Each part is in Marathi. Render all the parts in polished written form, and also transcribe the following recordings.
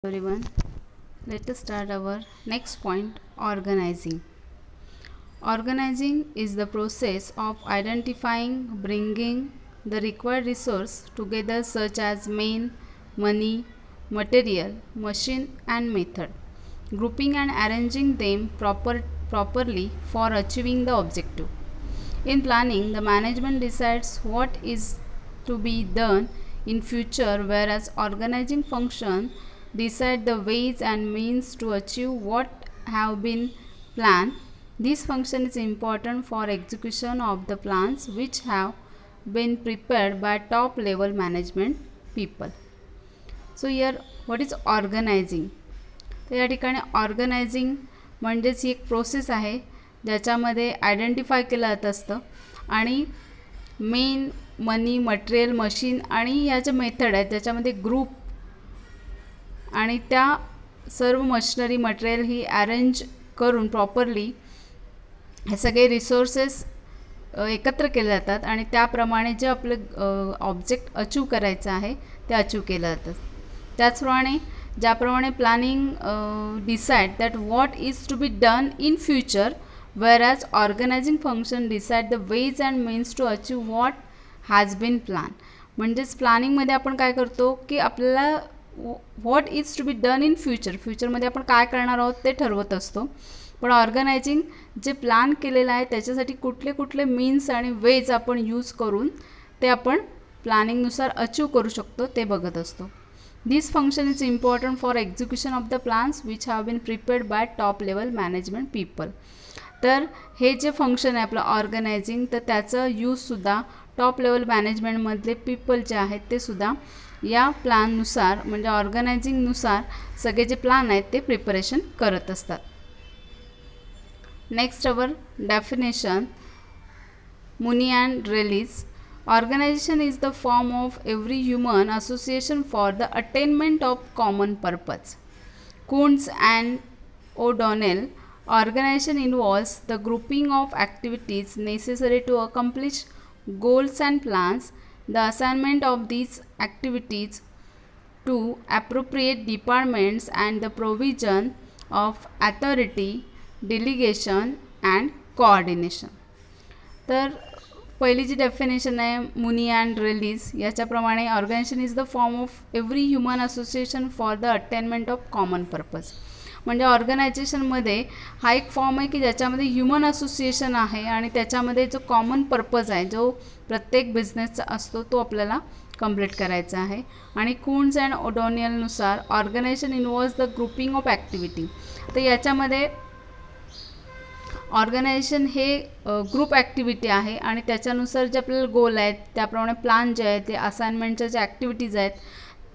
Everyone, let us start our next point, organizing. Organizing is the process of identifying, bringing the required resource together such as men, money, material, machine and method, grouping and arranging them properly for achieving the objective. In planning, the management decides what is to be done in future, whereas organizing function decide the ways and means to achieve what have been planned. This function is important for execution of the plans which have been prepared by top level management people. So here what is organizing? तर या ठिकाणी ऑर्गनायझिंग म्हणजेच ही एक प्रोसेस आहे ज्याच्यामध्ये आयडेंटिफाय केलं जात असतं आणि मेन मनी मटेरियल मशीन आणि ह्या ज्या मेथड आहेत ज्याच्यामध्ये ग्रुप आणि त्या सर्व मशिनरी मटेरियल ही अरेंज करून प्रॉपरली हे सगळे रिसोर्सेस एकत्र केले जातात आणि त्याप्रमाणे जे आपलं ऑब्जेक्ट अचीव करायचं आहे ते अचीव केलं जातं. त्याचप्रमाणे ज्याप्रमाणे planning decide that what is to be done in future, whereas organizing function decide the ways and means to achieve what has been planned. म्हणजेच प्लॅनिंगमध्ये आपण काय करतो की आपल्याला what is to be done in फ्युचरमध्ये आपण काय करणार आहोत ते ठरवत असतो. पण ऑर्गनायझिंग जे प्लॅन केलेलं आहे त्याच्यासाठी कुठले कुठले मीन्स आणि वेज आपण यूज करून ते आपण प्लॅनिंगनुसार अचीव करू शकतो ते बघत असतो. This function is important for execution of the plans which have been prepared by top level management people. तर हे जे फंक्शन आहे आपलं ऑर्गनायझिंग तर त्याचं यूजसुद्धा टॉप लेवल मॅनेजमेंटमधले पीपल जे आहेत ते सुद्धा या प्लॅननुसार म्हणजे ऑर्गनायझिंगनुसार सगळे जे प्लॅन आहेत ते प्रिपरेशन करत असतात. Next our definition, Muni and Rayleigh's. Organization is the form of every human association for the attainment of common purpose. Kuntz and O'Donnell. Organization involves the grouping of activities necessary to accomplish goals and plans, the assignment of these activities to appropriate departments, and the provision of authority, delegation and coordination. तर पहिली जी डेफिनेशन आहे मुनी अँड रेलीज याच्याप्रमाणे organization is the form of every human association for the attainment of common purpose. म्हणजे ऑर्गनायझेशनमध्ये हा एक फॉर्म आहे की ज्याच्यामध्ये ह्युमन असोसिएशन आहे आणि त्याच्यामध्ये जो कॉमन पर्पज आहे जो प्रत्येक बिझनेसचा असतो तो आपल्याला कंप्लीट करायचा आहे. आणि कुन्स अँड ओडोनियलनुसार organization involves the grouping of activity. तर याच्यामध्ये ऑर्गनायझेशन हे ग्रुप ॲक्टिव्हिटी आहे आणि त्याच्यानुसार जे आपल्याला गोल आहेत त्याप्रमाणे प्लॅन जे आहेत ते असाइनमेंटच्या ज्या ॲक्टिव्हिटीज आहेत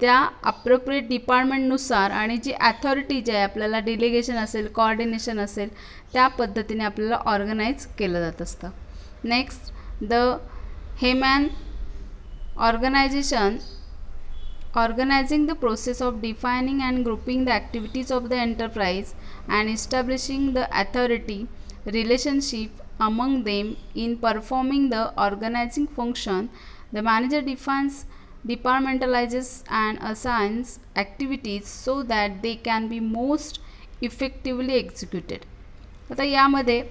त्या अप्रोप्रिएट डिपार्टमेंटनुसार आणि जी ॲथॉरिटी जी आहे आपल्याला डिलिगेशन असेल कोऑर्डिनेशन असेल त्या पद्धतीने आपल्याला ऑर्गनाईज केलं जात असतं. Next, the Haimann organization. Organizing the process of defining and grouping the activities of the enterprise and establishing the authority relationship among them in performing the organizing function. The manager defines, departmentalizes and assigns activities so that they can be most effectively executed. आता यामध्ये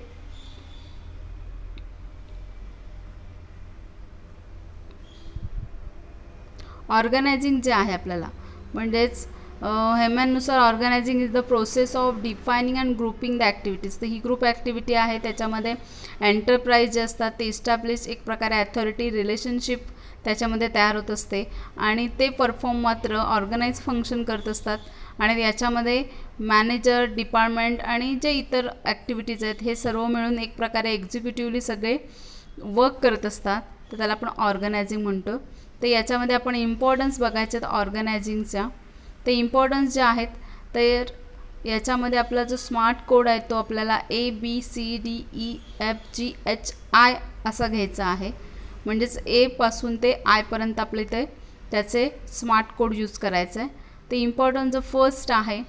ऑर्गनायझिंग जे आहे आपल्याला म्हणजेच हेमॅननुसार organizing is the process of defining and grouping the activities. तर ही ग्रुप ॲक्टिव्हिटी आहे त्याच्यामध्ये एंटरप्राइज जे असतात ते इस्टॅब्लिश एक प्रकारे ॲथॉरिटी रिलेशनशिप त्याच्यामध्ये तयार होत असते आणि ते परफॉर्म मात्र ऑर्गनाईज फंक्शन करत असतात आणि याच्यामध्ये मॅनेजर डिपार्टमेंट आणि जे इतर ॲक्टिव्हिटीज आहेत हे सर्व मिळून एक प्रकारे एक्झिक्युटिव्हली सगळे वर्क करत असतात. तर त्याला आपण ऑर्गनायझिंग म्हणतो. तर याच्यामध्ये आपण इम्पॉर्टन्स बघायचे आहेत ऑर्गनायझिंगच्या. ते इम्पॉर्टन्स जे आहेत तर याच्यामध्ये आपला जो स्मार्ट कोड आहे तो आपल्याला ABCDEFGHI असा घ्यायचा आहे. म्हणजेच ए पासून ते आयपर्यंत आपले ते त्याचे स्मार्ट कोड यूज करायचं आहे. ते इम्पॉर्टन्स फर्स्ट आहे.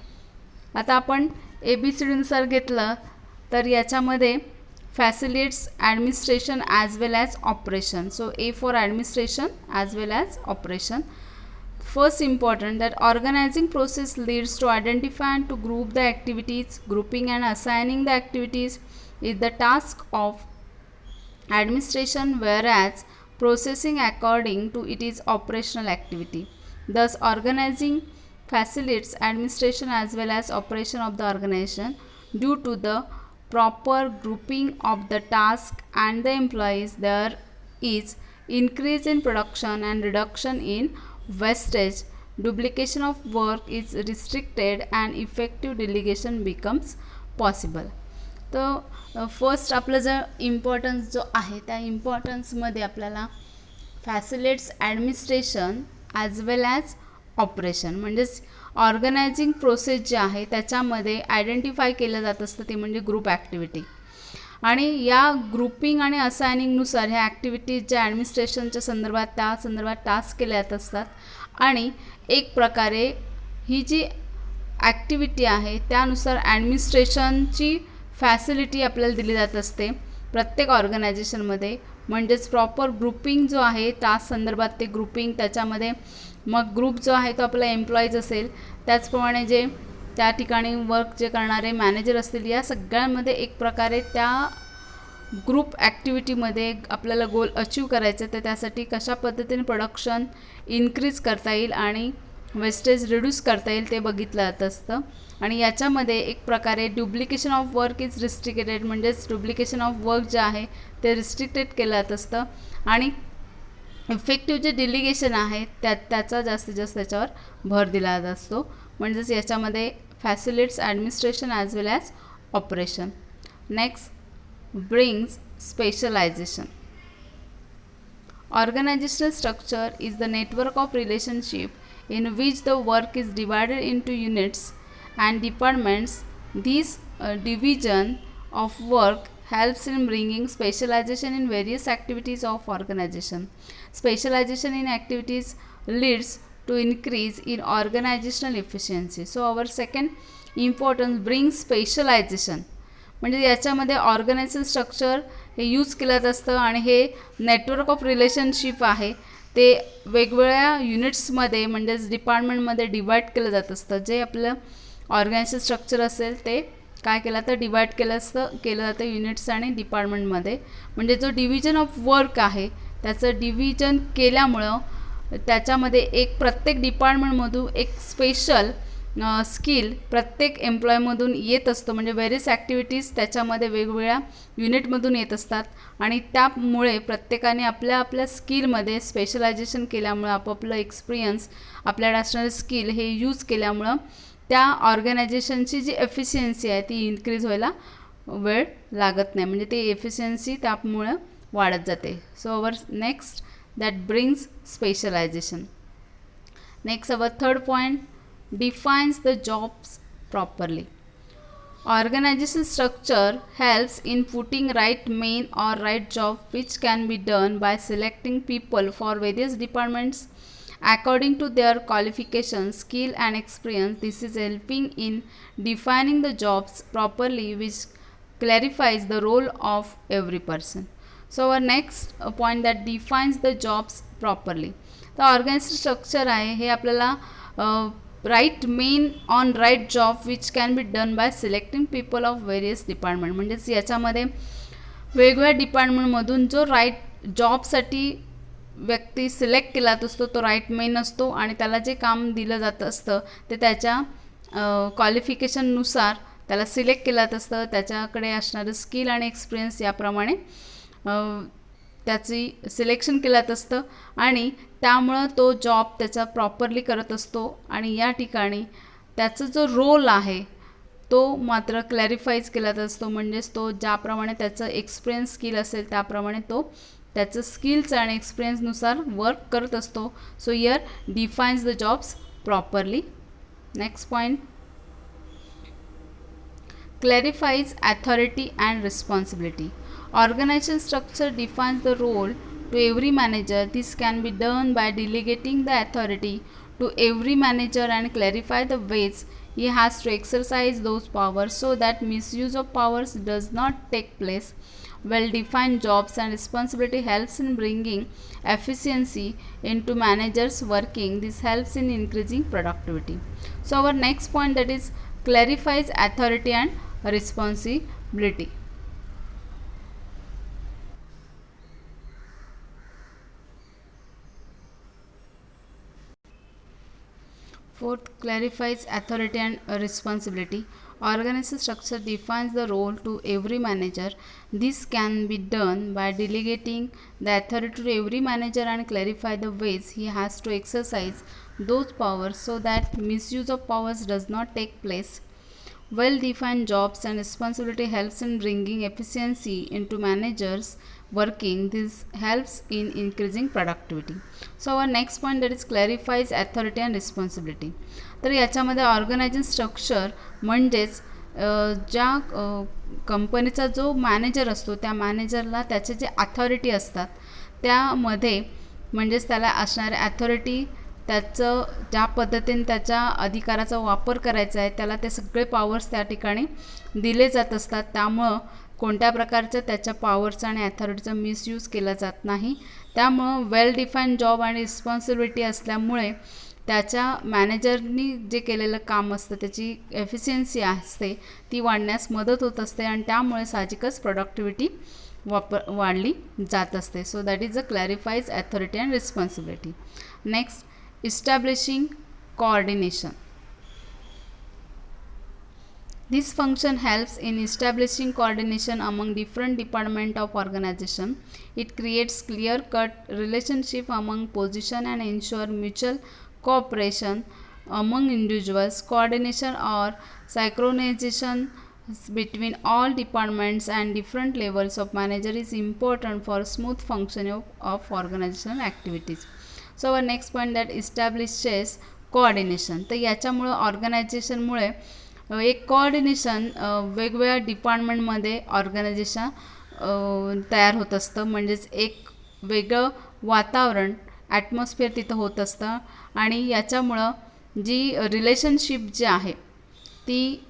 आता आपण ABCDनुसार घेतलं तर याच्यामध्ये facilitates administration as well as operation. So A for administration as well as operation. first important that organizing process leads to identify and to group the activities. Grouping and assigning the activities is the task of administration, whereas processing according to it is operational activity. Thus organizing facilitates administration as well as operation of the organization. Due to the proper grouping of the task and the employees, there is increase in production and reduction in wastage. Duplication of work is restricted and effective delegation becomes possible. तर फर्स्ट आपलं जर इम्पॉर्टन्स जो आहे त्या इम्पॉर्टन्समध्ये आपल्याला facilitates administration as well as operation म्हणजेच ऑर्गनायझिंग प्रोसेस जे आहे त्याच्यामध्ये आयडेंटिफाय केलं जात असतं ते म्हणजे ग्रुप ॲक्टिव्हिटी. आणि या ग्रुपिंग आणि असायनिंगनुसार ह्या ॲक्टिव्हिटीज ज्या ॲडमिनिस्ट्रेशनच्या संदर्भात त्या संदर्भात टास्क केल्या जात असतात. आणि एक प्रकारे ही जी ॲक्टिव्हिटी आहे त्यानुसार ॲडमिनिस्ट्रेशनची फॅसिलिटी आपल्याला दिली जात असते प्रत्येक ऑर्गनायझेशनमध्ये. म्हणजेच प्रॉपर ग्रुपिंग जो आहे टास्क संदर्भात ते ग्रुपिंग, त्याच्यामध्ये मग ग्रुप जो आहे तो आपला एम्प्लॉईज असेल, त्याचप्रमाणे जे त्या ठिकाणी वर्क जे करणारे मॅनेजर असतील, या सगळ्यांमध्ये एक प्रकारे त्या ग्रुप ॲक्टिव्हिटीमध्ये आपल्याला गोल अचीव करायचं. तर त्यासाठी कशा पद्धतीने प्रोडक्शन इन्क्रीज करता येईल आणि वेस्टेज रिड्यूस करता येईल ते बघितलं जात असतं. आणि याच्यामध्ये एक प्रकारे duplication of work is restricted, म्हणजेच डुप्लिकेशन ऑफ वर्क जे आहे ते रिस्ट्रिक्टेड केलं जात असतं. आणि इफेक्टिव्ह जे डिलिगेशन आहे त्याचा जास्तीत जास्त त्याच्यावर भर दिला जात असतो. म्हणजेच याच्यामध्ये facilitates administration as well as operation. Next brings specialization. Organizational structure is the network of relationship in which the work is divided into units and departments. This division of work helps in bringing specialization in various activities of organization. Specialization in activities leads to increase in organizational efficiency. So our second importance brings specialization. म्हणजे याच्यामध्ये ऑर्गनायझेशन स्ट्रक्चर हे यूज केलं जात असतं आणि हे नेटवर्क ऑफ रिलेशनशिप आहे ते वेगवेगळ्या युनिट्समध्ये म्हणजेच डिपार्टमेंटमध्ये डिवाईड केलं जात असतं. जे आपलं ऑर्गनायझेशन स्ट्रक्चर असेल ते काय केलं तर डिवाईड केलं जातं युनिट्स आणि डिपार्टमेंटमध्ये. म्हणजे जो डिव्हिजन ऑफ वर्क आहे त्याचं डिव्हिजन केल्यामुळं त्याच्यामध्ये एक प्रत्येक डिपार्टमेंटमधून एक स्पेशल स्किल प्रत्येक एम्प्लॉयमधून येत असतो. म्हणजे वेरियस ॲक्टिव्हिटीज त्याच्यामध्ये वेगवेगळ्या युनिटमधून येत असतात आणि त्यामुळे प्रत्येकाने आपल्या आपल्या स्किलमध्ये स्पेशलायझेशन केल्यामुळं आपापलं एक्सपिरियन्स आपल्याला असणारे स्किल हे यूज केल्यामुळं त्या ऑर्गनायझेशनची जी एफिशियन्सी आहे ती इन्क्रीज व्हायला वेळ लागत नाही. म्हणजे ती एफिशियन्सी त्यामुळं वाढत जाते. So our next that brings specialization. Next our third point defines the jobs properly. Organizational structure helps in putting right men or right job which can be done by selecting people for various departments according to their qualifications, skill and experience. This is helping in defining the jobs properly, which clarifies the role of every person. So our next point that defines the jobs properly. The organizational structure आहे हे आपल्याला right men on right job which can be done by selecting people of various department. म्हणजेच याच्यामध्ये वेगवेगळ्या डिपार्टमेंटमधून जो राईट जॉबसाठी व्यक्ती सिलेक्ट केला असतो तो राईट मेन असतो आणि त्याला जे काम दिलं जात असतं ते त्याच्या क्वालिफिकेशननुसार त्याला सिलेक्ट केलं जात असतं. त्याच्याकडे असणारं स्किल आणि एक्सपिरियन्स याप्रमाणे त्याची सिलेक्शन केलं जात असतं आणि त्यामुळं तो जॉब त्याचा प्रॉपरली करत असतो. आणि या ठिकाणी त्याचा जो रोल आहे तो मात्र क्लॅरिफाईज केला जात असतो. म्हणजेच तो ज्याप्रमाणे त्याचं एक्सपिरियन्स स्किल असेल त्याप्रमाणे तो त्याचं स्किल्स आणि एक्सपिरियन्सनुसार वर्क करत असतो. So here defines the jobs properly. Next point clarifies authority and responsibility. Organizational structure defines the role to every manager. This can be done by delegating the authority to every manager and clarify the ways he has to exercise those powers so that misuse of powers does not take place. well-defined jobs and responsibility helps in bringing efficiency into managers' working. This helps in increasing productivity. So our next point, that is clarifies authority and responsibility. Fourth, clarifies authority and responsibility. Organization structure defines the role to every manager. This can be done by delegating the authority to every manager and clarify the ways he has to exercise those powers so that misuse of powers does not take place. Well-defined jobs and responsibility helps in bringing efficiency into managers working. This helps in increasing productivity. So our next point, that is clarifies authority and responsibility. तर याच्यामध्ये ऑर्गनायझिंग स्ट्रक्चर म्हणजेच ज्या कंपनीचा जो मॅनेजर असतो त्या मॅनेजरला त्याचे जे अथॉरिटी असतात त्यामध्ये म्हणजेच त्याला असणारे अथॉरिटी, त्याचं ज्या पद्धतीने त्याच्या अधिकाराचा वापर करायचा आहे त्याला ते सगळे पॉवर्स त्या ठिकाणी दिले जात असतात. त्यामुळं कोणत्या प्रकारचं त्याच्या पॉवर्सचा आणि अथॉरिटीचा मिसयूज केला जात नाही. त्यामुळं वेल डिफाईन जॉब आणि रिस्पॉन्सिबिलिटी असल्यामुळे त्याच्या मॅनेजरनी जे केलेलं काम असतं त्याची एफिशियन्सी असते ती वाढण्यास मदत होत असते आणि त्यामुळे साहजिकच प्रोडक्टिव्हिटी वाढली जात असते. So that is a clarifies authority and responsibility. Next, establishing coordination. This function helps in establishing coordination among different departments of organization. It creates clear-cut relationship among positions and ensure mutual cooperation among individuals. Coordination or synchronization between all departments and different levels of manager is important for smooth functioning of organizational activities. So our next point, that establishes coordination. तर याच्यामुळं ऑर्गनायझेशनमुळे एक कोऑर्डिनेशन वेगवेगळ्या डिपार्टमेंटमध्ये ऑर्गनायझेशन तयार होत असतं. म्हणजेच एक वेगळं वातावरण ॲटमॉस्फिअर तिथं होत असतं आणि याच्यामुळं जी रिलेशनशिप जी आहे ती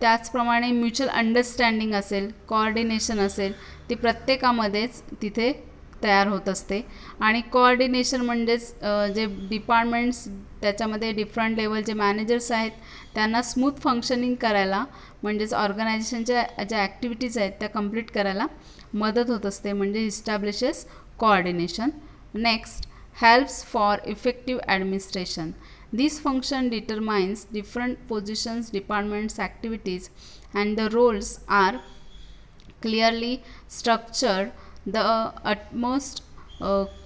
त्याचप्रमाणे म्युच्युअल अंडरस्टँडिंग असेल, कोऑर्डिनेशन असेल, ती प्रत्येकामध्येच तिथे तयार होत असते. आणि कोऑर्डिनेशन म्हणजेच जे डिपार्टमेंट्स त्याच्यामध्ये डिफरंट लेवलचे मॅनेजर्स आहेत त्यांना स्मूथ फंक्शनिंग करायला म्हणजेच ऑर्गनायझेशनच्या ज्या ॲक्टिव्हिटीज आहेत त्या कंप्लीट करायला मदत होत असते. म्हणजे establishes coordination. Next, helps for effective administration. This function determines different positions, departments, activities and the roles are clearly structured. The utmost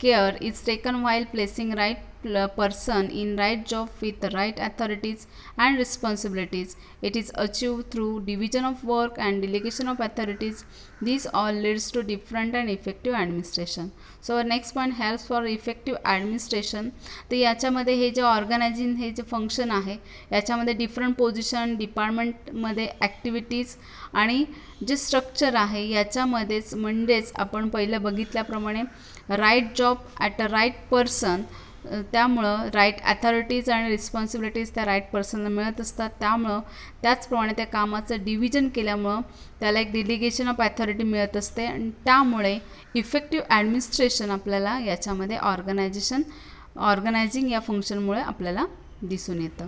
care is taken while placing right person in right job with the right authorities and responsibilities. It is achieved through division of work and delegation of authorities. This all leads to different and effective administration. So our next point, helps for effective administration. तर याच्यामध्ये हे जे ऑर्गनायझिंग हे जे फंक्शन आहे याच्यामध्ये डिफरंट पोझिशन, डिपार्टमेंटमध्ये ॲक्टिव्हिटीज आणि जे स्ट्रक्चर आहे याच्यामध्येच म्हणजेच आपण पहिलं बघितल्याप्रमाणे right job at a right person, त्यामुळं राईट अथॉरिटीज आणि रिस्पॉन्सिबिलिटीज त्या राईट पर्सनला मिळत असतात. त्यामुळं त्याचप्रमाणे त्या कामाचं डिव्हिजन केल्यामुळं त्याला एक डिलिगेशन ऑफ अथॉरिटी मिळत असते आणि त्यामुळे इफेक्टिव्ह ॲडमिनिस्ट्रेशन आपल्याला याच्यामध्ये ऑर्गनायझिंग या फंक्शनमुळे आपल्याला दिसून येतं.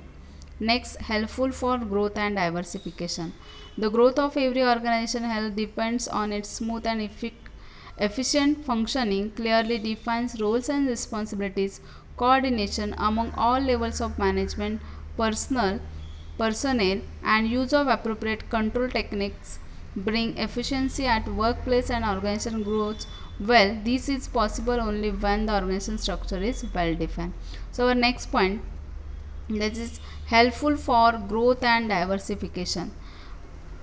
Next, helpful for growth and diversification. The growth of every organization health depends on its smooth and efficient functioning. Clearly defines roles and responsibilities, coordination among all levels of management, personnel, and use of appropriate control techniques bring efficiency at workplace and organization grows well. This is possible only when the organization structure is well defined. So our next point, that is helpful for growth and diversification.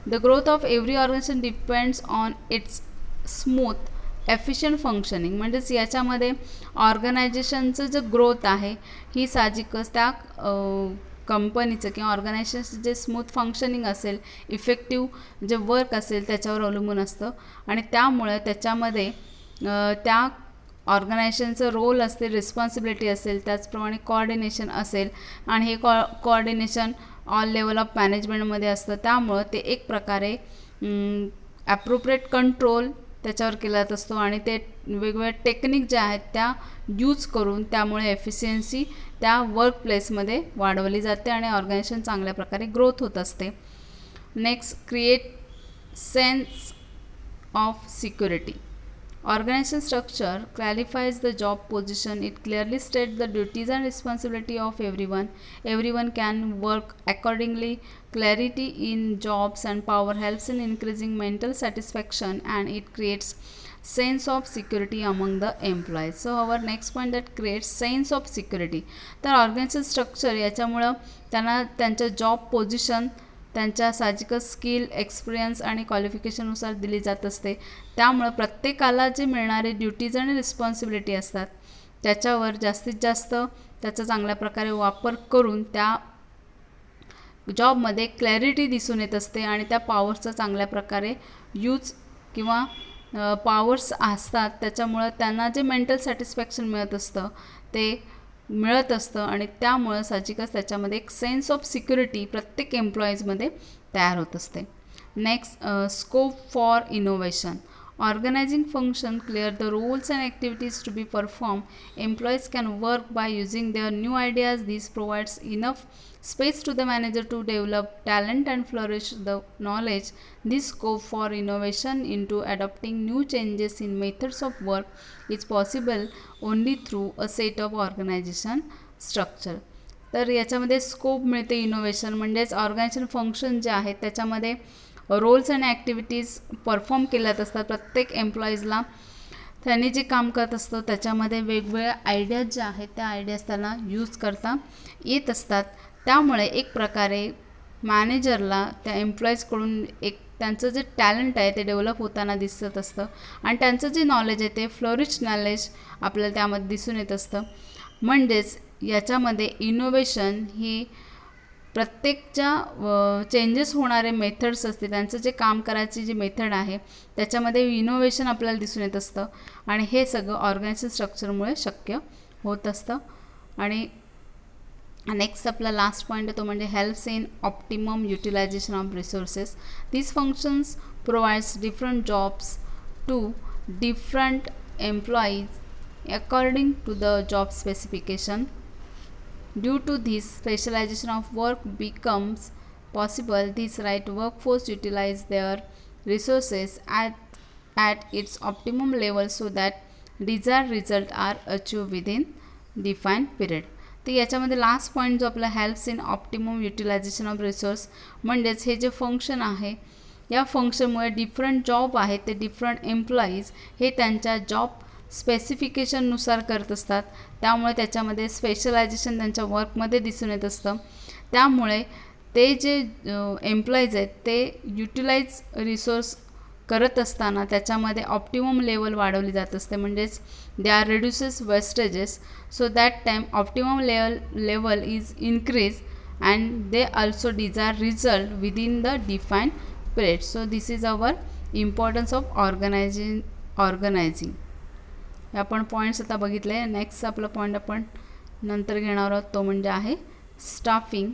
The growth of every organization depends on its smooth efficient functioning. म्हणजेच याच्यामध्ये ऑर्गनायझेशनचं जे ग्रोथ आहे ही साहजिकच त्या कंपनीचं किंवा ऑर्गनायझेशनचं जे स्मूथ फंक्शनिंग असेल, इफेक्टिव्ह जे वर्क असेल त्याच्यावर अवलंबून असतं आणि त्यामुळे त्याच्यामध्ये त्या ऑर्गनायझेशनचं रोल असतील, रिस्पॉन्सिबिलिटी असेल, त्याचप्रमाणे कोऑर्डिनेशन असेल आणि हे कोऑर्डिनेशन ऑल लेवल ऑफ मॅनेजमेंटमध्ये असतं. त्यामुळं ते एक प्रकारे ॲप्रोप्रिएट कंट्रोल त्याच्यावर केला जात असतो आणि ते वेगवेगळ्या टेक्निक ज्या आहेत त्या यूज करून त्यामुळे एफिशियन्सी त्या वर्क प्लेसमध्ये वाढवली जाते आणि ऑर्गनायझेशन चांगल्या प्रकारे ग्रोथ होत असते. Next, create sense of security. Organization structure clarifies the job position. It clearly states the duties and responsibility of everyone. Everyone can work accordingly. Clarity in jobs and power helps in increasing mental satisfaction and it creates sense of security among the employees. So our next point that creates sense of security. तर ऑर्गनायझेशन स्ट्रक्चर याच्यामुळं त्यांना त्यांच्या जॉब पोझिशन त्यांच्या साहजिकच स्किल, एक्सपिरियन्स आणि क्वालिफिकेशननुसार दिली जात असते. त्यामुळं प्रत्येकाला जे मिळणारे ड्युटीज आणि रिस्पॉन्सिबिलिटी असतात त्याच्यावर जास्तीत जास्त त्याचा चांगल्या प्रकारे वापर करून त्या जॉबमध्ये क्लॅरिटी दिसून येत असते आणि त्या पॉवर्सचा चांगल्या प्रकारे यूज किंवा पॉवर्स असतात त्याच्यामुळं त्यांना जे मेंटल सॅटिस्फॅक्शन मिळत असतं ते मिळत असतं आणि त्यामुळं साहजिकच त्याच्यामध्ये एक सेन्स ऑफ सिक्युरिटी प्रत्येक एम्प्लॉईजमध्ये तयार होत असते. Next, scope for innovation. Organizing function clear the roles and activities to be performed. Employees can work by using their new ideas. This provides enough space to the manager to develop talent and flourish the knowledge. This scope for innovation into adopting new changes in methods of work is possible only through a set of organization structure. तर याच्यामध्ये स्कोप मिळते इनोव्हेशन म्हणजेच ऑर्गनायझेशन फंक्शन जे आहेत त्याच्यामध्ये रोल्स आणि ॲक्टिव्हिटीज परफॉर्म केल्या जात असतात. प्रत्येक एम्प्लॉईजला त्यांनी जे काम करत असतं त्याच्यामध्ये वेगवेगळ्या आयडियाज ज्या आहेत त्या आयडियाज त्यांना यूज करता येत असतात. त्यामुळे एक प्रकारे मॅनेजरला त्या एम्प्लॉईजकडून एक त्यांचं जे टॅलेंट आहे ते डेव्हलप होताना दिसत असतं आणि त्यांचं जे नॉलेज आहे ते फ्लोरिश नॉलेज आपल्याला त्यामध्ये दिसून येत असतं. म्हणजेच याच्यामध्ये इनोव्हेशन ही प्रत्येकच्या चेंजेस होणारे मेथड्स असते त्यांचं जे काम करायची जी मेथड आहे त्याच्यामध्ये इनोव्हेशन आपल्याला दिसून येत असतं आणि हे सगळं ऑर्गनायझेशन स्ट्रक्चरमुळे शक्य होत असतं. आणि नेक्स्ट आपला लास्ट पॉईंट आहे तो म्हणजे helps in optimum utilization of resources. These functions provides different jobs to different employees according to the job specification. Due to this, specialization of work becomes possible. This right workforce utilize their resources at its optimum level so that desired results are achieved within defined period. तर याच्यामध्ये लास्ट पॉईंट जो आपला helps in optimum utilization of resource म्हणजेच हे जे फंक्शन आहे या फंक्शनमुळे डिफरंट जॉब आहेत ते डिफरंट एम्प्लॉईज हे त्यांच्या जॉब स्पेसिफिकेशननुसार करत असतात. त्यामुळे त्याच्यामध्ये स्पेशलायझेशन त्यांच्या वर्कमध्ये दिसून येत असतं. त्यामुळे ते जे एम्प्लॉईज आहेत ते युटिलाइज रिसोर्स करत असताना त्याच्यामध्ये ऑप्टिमम लेवल वाढवली जात असते. म्हणजेच they are reduces wastages so that time optimum level is increase and they also desire result within the defined period. So this is our importance of organizing. आपण पॉईंट्स आता बघितले. नेक्स्ट आपला पॉईंट आपण नंतर घेणार आहोत तो म्हणजे आहे स्टाफिंग.